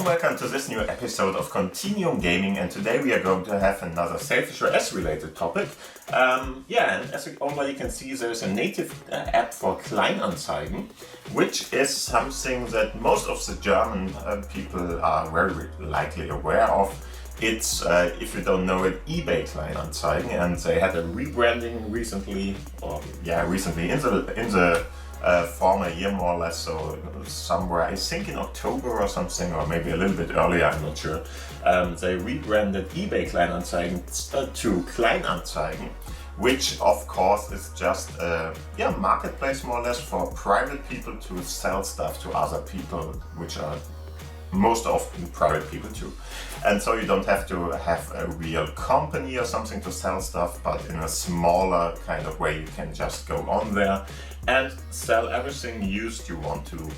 and welcome to this new episode of Continuum Gaming, and today we are going to have another Sailfish OS related topic. And as you already can see, there's a native app for Kleinanzeigen, which is something that most of the German people are very likely aware of. It's, if you don't know it, eBay Kleinanzeigen, and they had a rebranding recently in the former year, more or less, so somewhere, I think in October or something, or maybe a little bit earlier, I'm not sure. They rebranded eBay Kleinanzeigen to Kleinanzeigen, which of course is just a marketplace more or less for private people to sell stuff to other people, which are most often private people too. And so you don't have to have a real company or something to sell stuff, but in a smaller kind of way you can just go on there and sell everything used you want to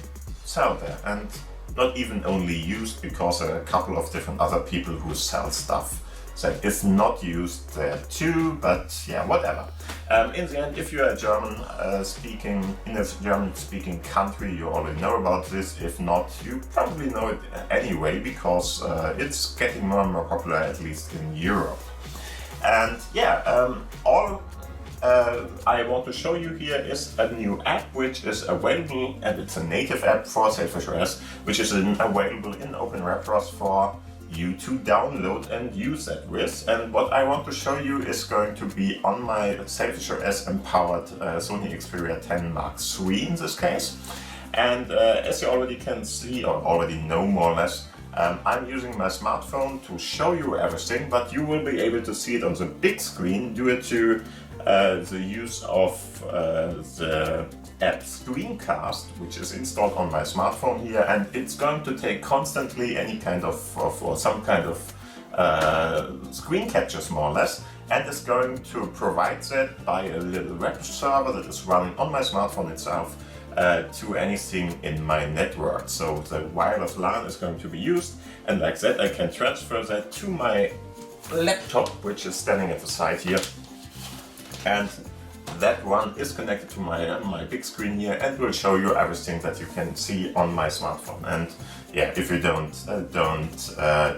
sell there. And not even only used, because there are a couple of different other people who sell stuff that is not used there too, but yeah, whatever. In the end, if you're a German in a German-speaking country, you already know about this. If not, you probably know it anyway, because it's getting more and more popular, at least in Europe. And all I want to show you here is a new app which is available, and it's a native app for Sailfish OS, which is available in OpenWebROS for you to download and use that with. And what I want to show you is going to be on my Sailfish OS empowered Sony Xperia 10 Mark III in this case. And as you already can see, or already know more or less, I'm using my smartphone to show you everything, but you will be able to see it on the big screen due to the use of the app Screencast, which is installed on my smartphone here, and it's going to take constantly any kind of or some kind of screen captures more or less, and is going to provide that by a little web server that is running on my smartphone itself to anything in my network. So the wireless LAN is going to be used, and like that I can transfer that to my laptop, which is standing at the side here. And that one is connected to my big screen here and will show you everything that you can see on my smartphone. And yeah, if you don't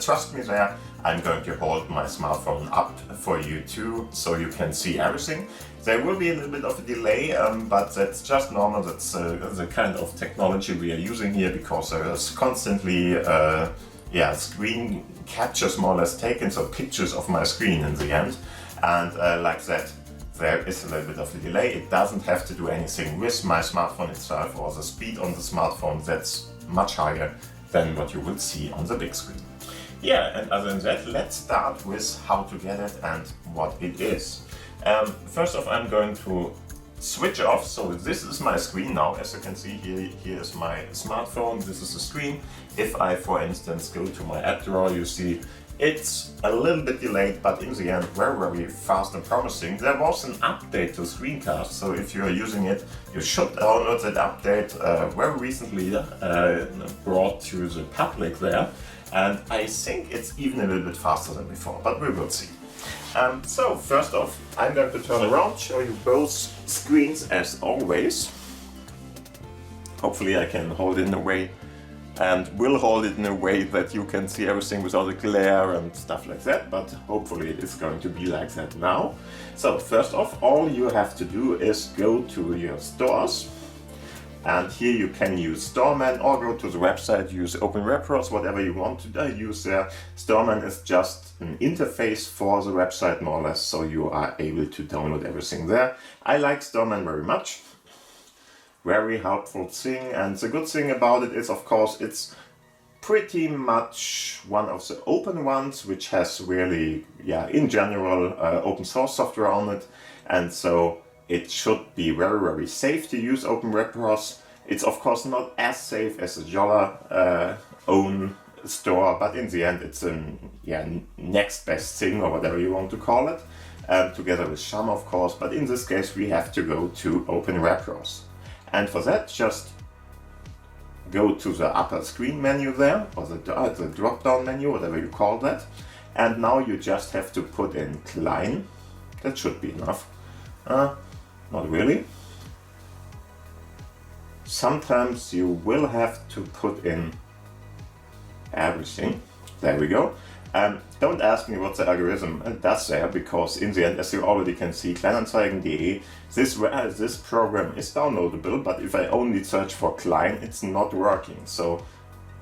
trust me there, I'm going to hold my smartphone up for you too, so you can see everything. There will be a little bit of a delay, but that's just normal. That's the kind of technology we are using here, because there is constantly screen captures more or less taken, so pictures of my screen in the end, and like that. There is a little bit of a delay. It doesn't have to do anything with my smartphone itself, or the speed on the smartphone that's much higher than what you will see on the big screen. Yeah, and other than that, let's start with how to get it and what it is. First off, I'm going to switch off. So this is my screen now. As you can see here is my smartphone. This is the screen. If I, for instance, go to my app drawer, you see it's a little bit delayed, but in the end very fast and promising. There was an update to Screencast, so if you are using it, you should download that update very recently brought to the public there, and I think it's even a little bit faster than before, but we will see. So first off, I'm going to turn around, show you both screens as always. Hopefully I can hold it in a way, and will hold it in a way that you can see everything without a glare and stuff like that, but hopefully it's going to be like that now. So first off, all you have to do is go to your stores, and here you can use Storeman or go to the website, use OpenWebROS, whatever you want to use there. Storeman is just an interface for the website more or less, so you are able to download everything there. I like Storeman very much. Very helpful thing, and the good thing about it is, of course, it's pretty much one of the open ones, which has really, in general, open source software on it, and so it should be very safe to use OpenWebROS. It's of course not as safe as the Jolla own store, but in the end it's a next best thing, or whatever you want to call it, together with Sham, of course, but in this case we have to go to OpenWebROS. And for that, just go to the upper screen menu there, or the drop-down menu, whatever you call that. And now you just have to put in Klein. That should be enough. Not really. Sometimes you will have to put in everything. There we go. Don't ask me what the algorithm does there, because in the end, as you already can see, Kleinanzeigen.de, this program is downloadable, but if I only search for Klein, it's not working. So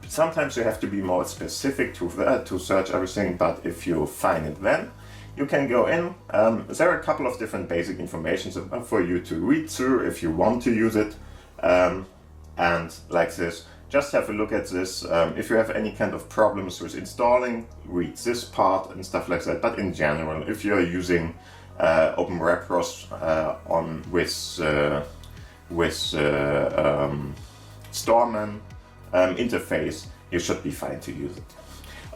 sometimes you have to be more specific to search everything, but if you find it then, you can go in. There are a couple of different basic information for you to read through if you want to use it. And like this, just have a look at this. If you have any kind of problems with installing, read this part and stuff like that. But in general, if you're using OpenWebROS with Storeman interface, you should be fine to use it.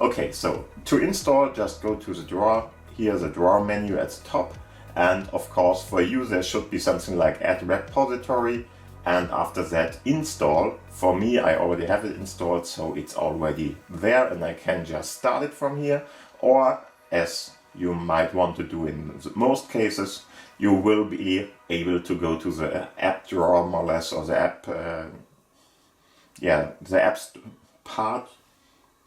Okay, so to install, just go to the drawer. Here's the drawer menu at the top. And of course, for you, there should be something like add repository. And after that, install. For me, I already have it installed, so it's already there and I can just start it from here. Or, as you might want to do in most cases, you will be able to go to the app drawer more or less, or the app, the apps part.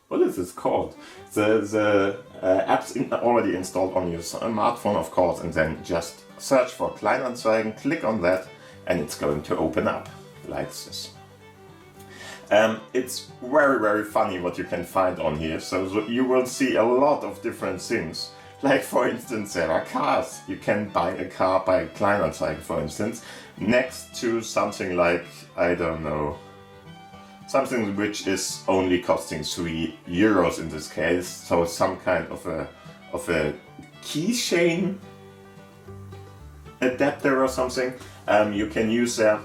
What is this called? The apps already installed on your smartphone, of course, and then just search for Kleinanzeigen, click on that, and it's going to open up like this. It's very, very funny what you can find on here. So you will see a lot of different things. Like, for instance, there are cars. You can buy a car by Kleinanzeigen, for instance, next to something like, I don't know, something which is only costing €3 in this case. So some kind of a keychain adapter or something. You can use there.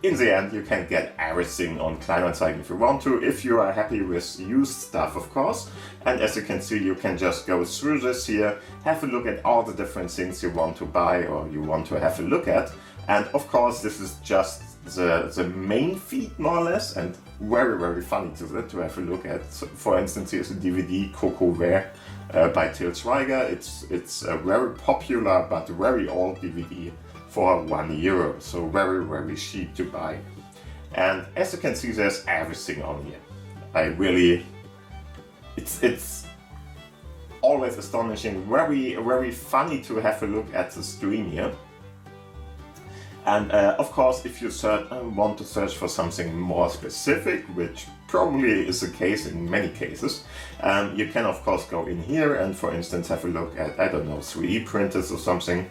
In the end, you can get everything on Kleinanzeigen if you want to, if you are happy with used stuff, of course. And as you can see, you can just go through this here, have a look at all the different things you want to buy or you want to have a look at. And of course, this is just the main feed, more or less, and very, very funny to have a look at. So, for instance, here's a DVD, Coco Ware, by Til Schweiger. It's a very popular but very old DVD for €1, so very, very cheap to buy. And as you can see, there's everything on here. It's always astonishing, very, very funny to have a look at the screen here. And of course, if you want to search for something more specific, which probably is the case in many cases, you can of course go in here and, for instance, have a look at, I don't know, 3D printers or something.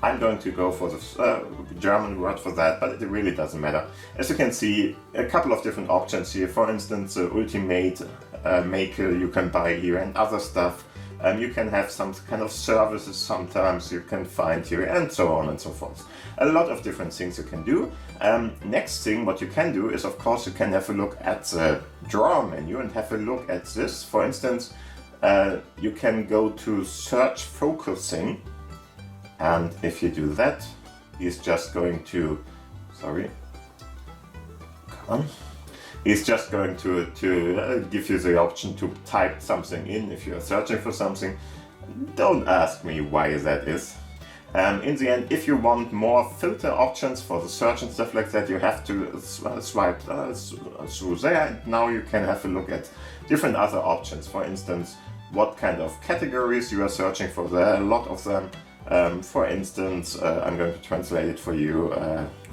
I'm going to go for the German word for that, but it really doesn't matter. As you can see, a couple of different options here. For instance, the Ultimate Maker you can buy here and other stuff. You can have some kind of services sometimes you can find here, and so on and so forth. A lot of different things you can do. Next thing what you can do is, of course, you can have a look at the drawer menu and have a look at this. For instance, you can go to search focusing, and if you do that, he's just going to, he's just going to give you the option to type something in if you're searching for something. Don't ask me why that is. In the end, if you want more filter options for the search and stuff like that, you have to swipe through there, and now you can have a look at different other options. For instance, what kind of categories you are searching for. There are a lot of them. For instance, I'm going to translate it for you.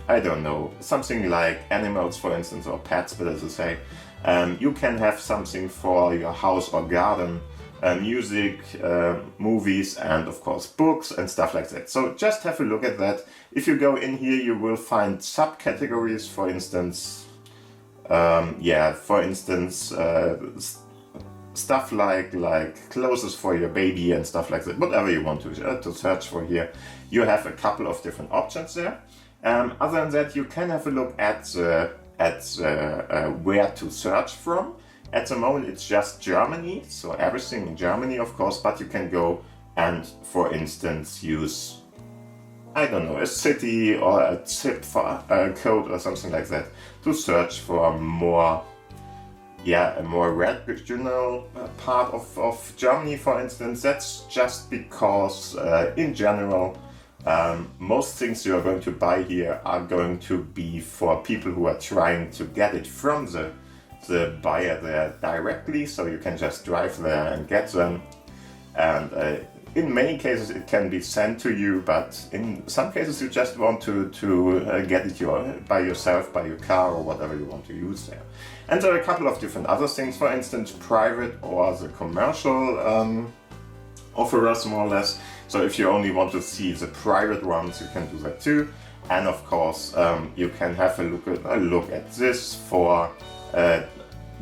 I don't know, something like animals, for instance, or pets, better to say. You can have something for your house or garden, music, movies, and of course books and stuff like that. So just have a look at that. If you go in here, you will find subcategories, for instance, stuff like clothes for your baby and stuff like that. Whatever you want to search for here, you have a couple of different options there. Other than that, you can have a look at where to search from. At the moment, it's just Germany, so everything in Germany, of course. But you can go and, for instance, use, I don't know, a city or a zip code or something like that to search for a more regional part of Germany, for instance. That's just because, in general, Most things you are going to buy here are going to be for people who are trying to get it from the buyer there directly, so you can just drive there and get them. And in many cases it can be sent to you, but in some cases you just want to get it by yourself, by your car or whatever you want to use there. And there are a couple of different other things, for instance private or the commercial offerers more or less. So if you only want to see the private ones, you can do that too. And of course you can have a look at this for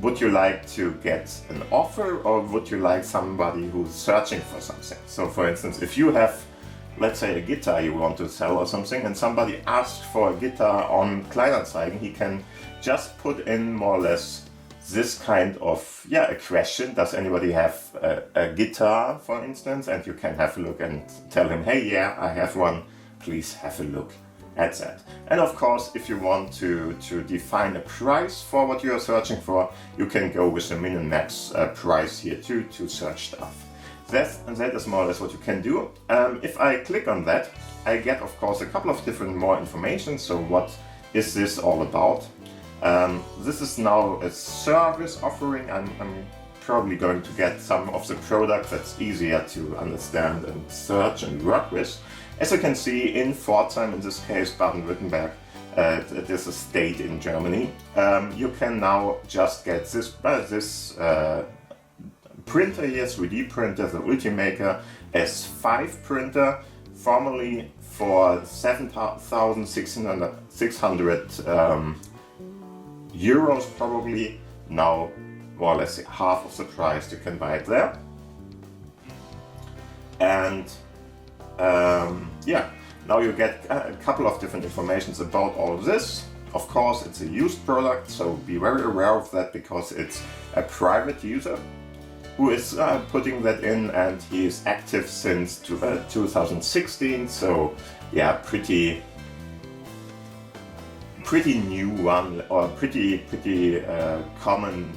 would you like to get an offer, or would you like somebody who's searching for something? So for instance, if you have, let's say, a guitar you want to sell or something, and somebody asks for a guitar on Kleinanzeigen, he can just put in more or less this kind of, a question. Does anybody have a guitar, for instance? And you can have a look and tell him, hey, yeah, I have one, please have a look at that. And of course, if you want to define a price for what you are searching for, you can go with the min and max price here too to search stuff. That is more or less what you can do. If I click on that, I get of course a couple of different more information. So what is this all about? This is now a service offering. I'm probably going to get some of the products that's easier to understand and search and work with. As you can see, in Pforzheim, in this case Baden-Württemberg, it is a state in Germany, you can now just get this printer here, 3D printer, the Ultimaker S5 printer, formerly for 7,600 euros probably, now more or less half of the price you can buy it there. And now you get a couple of different informations about all of this. Of course, it's a used product, so be very aware of that, because it's a private user who is putting that in, and he is active since 2016. So yeah, pretty new one, or pretty common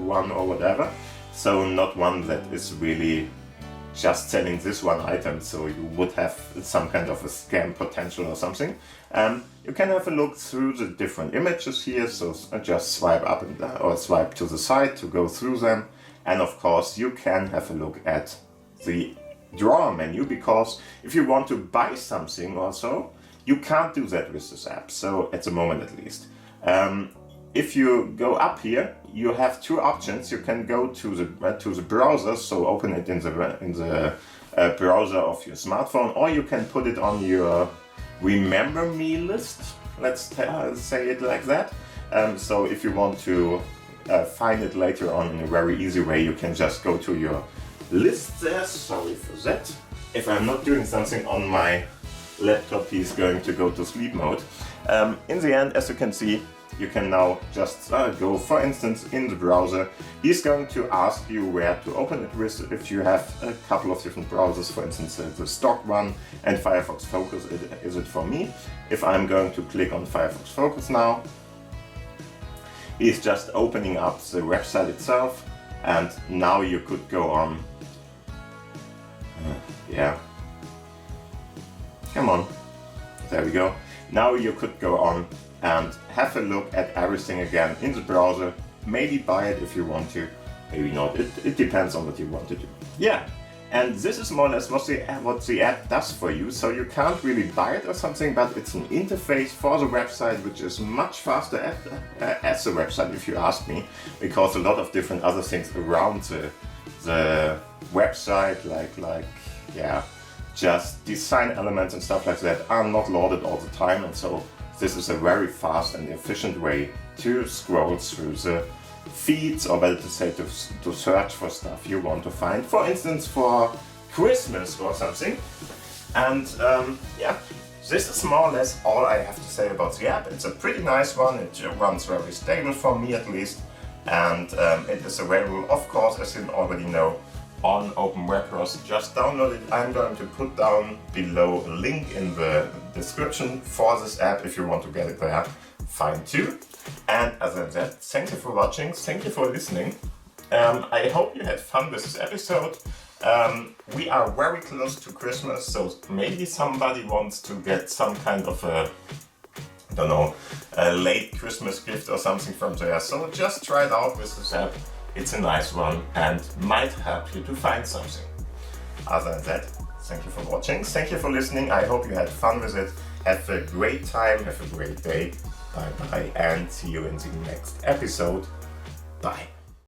one or whatever. So not one that is really just selling this one item, so you would have some kind of a scam potential or something. You can have a look through the different images here, so just swipe up or swipe to the side to go through them. And of course you can have a look at the drawer menu, because if you want to buy something also, you can't do that with this app, so at the moment at least. If you go up here, you have two options. You can go to the browser, so open it in the browser of your smartphone, or you can put it on your Remember Me list. Let's say it like that. So if you want to find it later on in a very easy way, you can just go to your list there. Sorry for that. If I'm not doing something on my laptop, he's going to go to sleep mode. In the end, as you can see, you can now just go, for instance, in the browser. He's going to ask you where to open it with. If you have a couple of different browsers, for instance, the stock one and Firefox Focus is it for me. If I'm going to click on Firefox Focus now, he's just opening up the website itself, and now you could go on. Come on, there we go. Now you could go on and have a look at everything again in the browser. Maybe buy it if you want to, maybe not. It depends on what you want to do. Yeah, and this is more or less what the app does for you. So you can't really buy it or something, but it's an interface for the website which is much faster as the website, if you ask me, because a lot of different other things around the website, like just design elements and stuff like that, are not loaded all the time, and so this is a very fast and efficient way to scroll through the feeds, or better to say, to search for stuff you want to find, for instance for Christmas or something. And this is more or less all I have to say about the app. It's a pretty nice one, it runs very stable for me at least, and it is available, of course, as you already know, on Open Web Browser. Just download it. I'm going to put down below a link in the description for this app if you want to get it there. Fine too. And as I said, thank you for watching, thank you for listening. I hope you had fun with this episode. We are very close to Christmas, so maybe somebody wants to get some kind of a late Christmas gift or something from there. So just try it out with this app. It's a nice one and might help you to find something. Other than that, thank you for watching, thank you for listening. I hope you had fun with it. Have a great time, have a great day. Bye bye, and see you in the next episode. Bye.